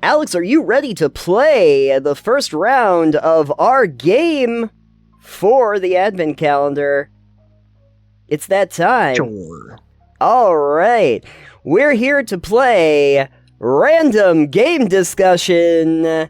Alex, are you ready to play the first round of our game for the advent calendar? It's that time. Sure. All right. We're here to play Random Game Discussion.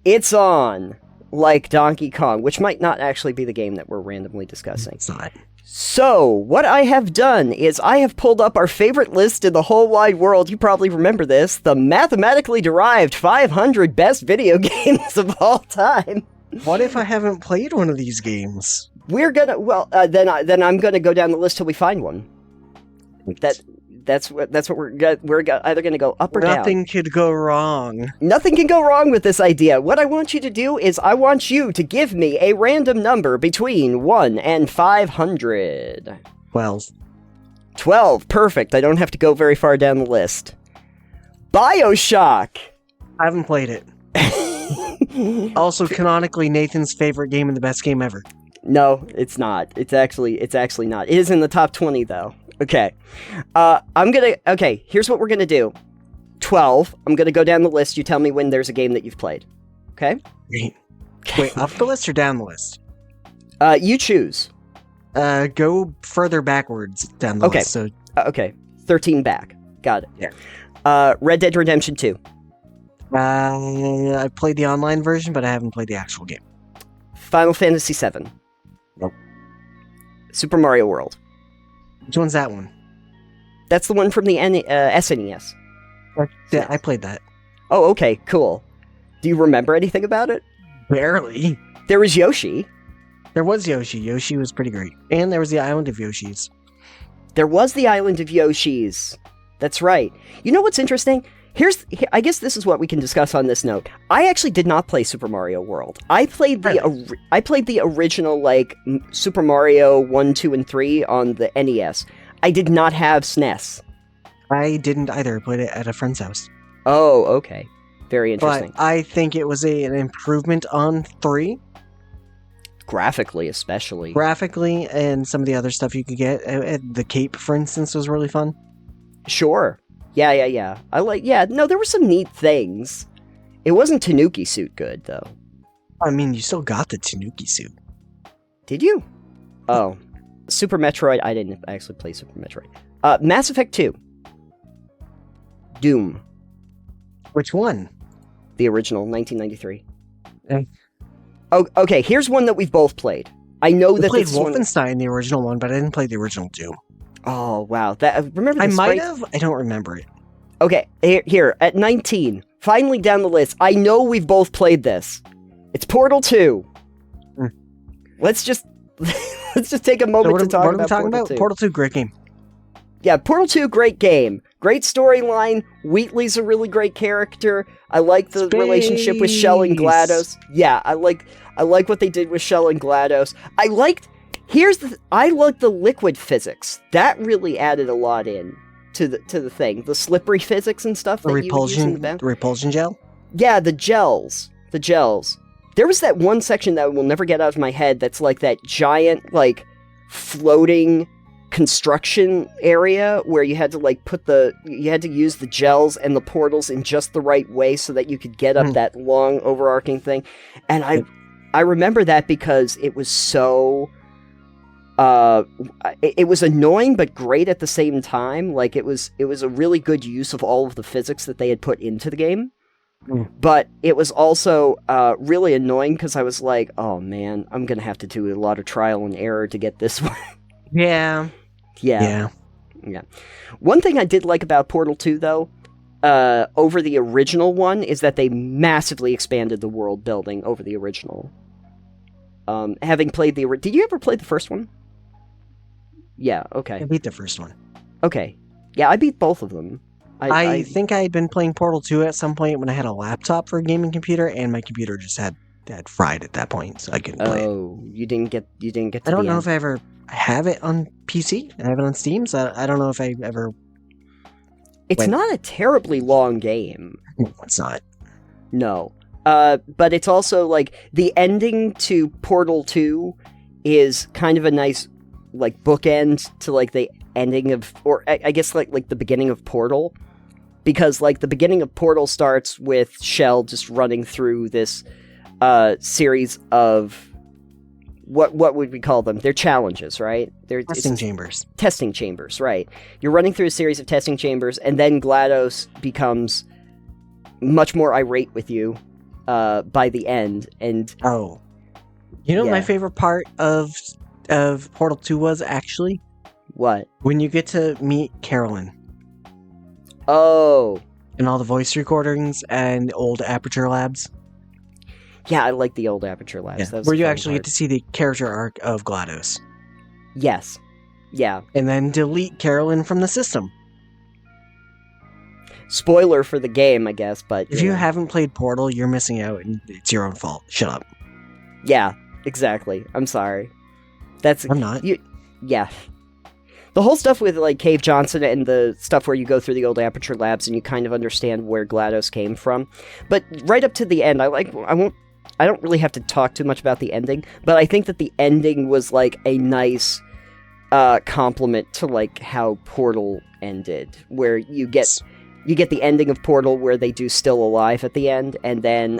It's on, like Donkey Kong, which might not actually be the game that we're randomly discussing. It's not. So, what I have done is I have pulled up our favorite list in the whole wide world. You probably remember this. The mathematically derived 500 best video games of all time. What if I haven't played one of these games? We're gonna, then I'm gonna go down the list till we find one. That's what we're either gonna go up or down. Nothing could go wrong. Nothing can go wrong with this idea. What I want you to do is I want you to give me a random number between 1 and 500. 12. 12, perfect. I don't have to go very far down the list. BioShock! I haven't played it. Also, canonically, Nathan's favorite game and the best game ever. No, it's not. It's actually not. It is in the top 20, though. Okay. Okay, here's what we're gonna do. 12, I'm gonna go down the list. You tell me when there's a game that you've played. Okay? Wait, up the list or down the list? You choose. Go further backwards down the list. So, Okay, 13 back. Got it. Yeah. Red Dead Redemption 2. I played the online version, but I haven't played the actual game. Final Fantasy 7. Nope. Super Mario World. Which one's that one? That's the one from the SNES. Yeah, I played that. Oh, okay, cool. Do you remember anything about it? Barely. There was Yoshi. There was Yoshi. Yoshi was pretty great. And there was the Island of Yoshis. There was the Island of Yoshis. That's right. You know what's interesting? I guess this is what we can discuss on this note. I actually did not play Super Mario World. I played the original, like, Super Mario 1, 2, and 3 on the NES. I did not have SNES. I didn't either. I played it at a friend's house. Oh, okay. Very interesting. But I think it was an improvement on 3. Graphically, especially. Graphically, and some of the other stuff you could get. The cape, for instance, was really fun. Sure. Yeah. There were some neat things. It wasn't Tanuki Suit good, though. I mean, you still got the Tanuki suit. Did you? Oh. Super Metroid, I didn't actually play Super Metroid. Mass Effect 2. Doom. Which one? The original, 1993. Eh. Oh, okay, here's one that we've both played. I know I that played this one... Wolfenstein, the original one, but I didn't play the original Doom. Oh, wow. Remember the I might sprite? have. I don't remember it. Okay, here, at 19, finally down the list, I know we've both played this. It's Portal 2. Let's just take a moment to talk about Portal 2. Portal 2, great game. Yeah, Portal 2, great game. Great storyline. Wheatley's a really great character. I like the relationship with Shell and GLaDOS. Yeah, I like what they did with Shell and GLaDOS. I liked the liquid physics. That really added a lot in to the thing. The slippery physics and stuff that you would use in the back. The repulsion gel? Yeah, the gels. There was that one section that I will never get out of my head that's like that giant, like, floating construction area where you had to use the gels and the portals in just the right way so that you could get up that long overarching thing. And I remember that because it was so it was annoying but great at the same time. Like it was a really good use of all of the physics that they had put into the game. But it was also really annoying because I was like, oh man, I'm gonna have to do a lot of trial and error to get this one. Yeah. One thing I did like about Portal 2, though, over the original one, is that they massively expanded the world building over the original. Having played did you ever play the first one? Yeah, okay. I beat the first one. Okay. Yeah, I beat both of them. I think I had been playing Portal 2 at some point when I had a laptop for a gaming computer, and my computer just had fried at that point, so I couldn't play it. Oh, you didn't get to I don't know if I ever have it on PC. I have it on Steam, so I don't know if I ever... It's not a terribly long game. No, it's not. No. But it's also, like, the ending to Portal 2 is kind of a nice, like, bookend to, like, the ending of... Or, I guess, like the beginning of Portal. because like the beginning of Portal starts with Shell just running through this series of what would we call them? They're challenges, right? They're Testing chambers. Testing chambers, right? You're running through a series of testing chambers, and then GLaDOS becomes much more irate with you by the end. And my favorite part of Portal 2 was actually what? When you get to meet Carolyn. Oh. And all the voice recordings and old Aperture Labs. Yeah, I like the old Aperture Labs. Yeah. That was where the you fun actually part. get to see the character arc of GLaDOS. Yes. Yeah. And then delete Carolyn from the system. Spoiler for the game, I guess, but... If you haven't played Portal, you're missing out, and it's your own fault. Shut up. Yeah, exactly. I'm sorry. I'm not. Yeah. The whole stuff with, like, Cave Johnson and the stuff where you go through the old Aperture Labs and you kind of understand where GLaDOS came from. But right up to the end, I don't really have to talk too much about the ending, but I think that the ending was, like, a nice compliment to, like, how Portal ended, where you get the ending of Portal where they do Still Alive at the end, and then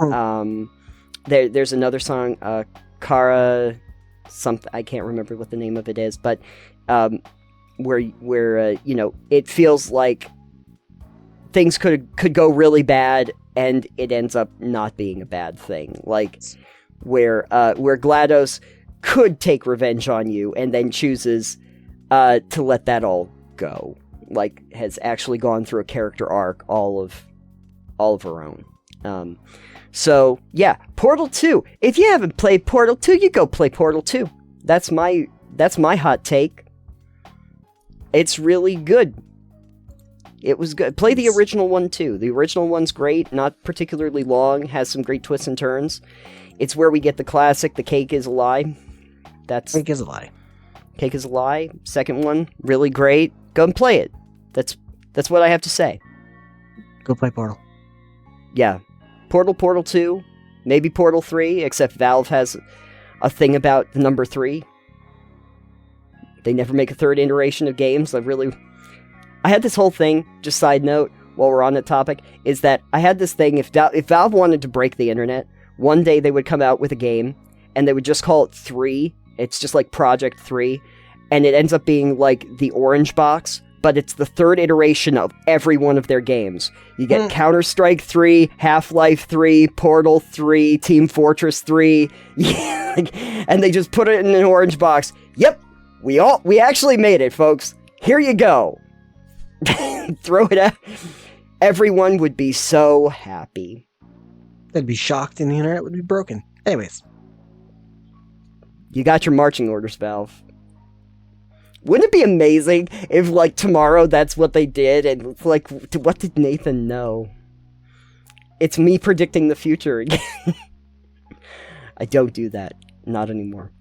there's another song, Kara something, I can't remember what the name of it is, but where it feels like things could go really bad and it ends up not being a bad thing, like where GLaDOS could take revenge on you and then chooses to let that all go, like has actually gone through a character arc all of her own. So yeah, Portal 2. If you haven't played Portal 2, you go play Portal 2. That's my hot take. It's really good. It was good. Play the original one too. The original one's great, not particularly long, has some great twists and turns. It's where we get the classic, the cake is a lie. Cake is a lie. Cake is a lie. Second one, really great. Go and play it. That's what I have to say. Go play Portal. Yeah. Portal 2, maybe Portal 3, except Valve has a thing about the number 3. They never make a third iteration of games. I had this whole thing, just side note, while we're on the topic, is that I had this thing, if Valve wanted to break the internet, one day they would come out with a game, and they would just call it 3. It's just like Project 3, and it ends up being like the orange box, but it's the third iteration of every one of their games. You get Counter-Strike 3, Half-Life 3, Portal 3, Team Fortress 3, and they just put it in an orange box. Yep, we actually made it, folks. Here you go. Throw it out. Everyone would be so happy. They'd be shocked and the internet would be broken. Anyways. You got your marching orders, Valve. Wouldn't it be amazing if, like, tomorrow that's what they did, and, like, what did Nathan know? It's me predicting the future again. I don't do that. Not anymore.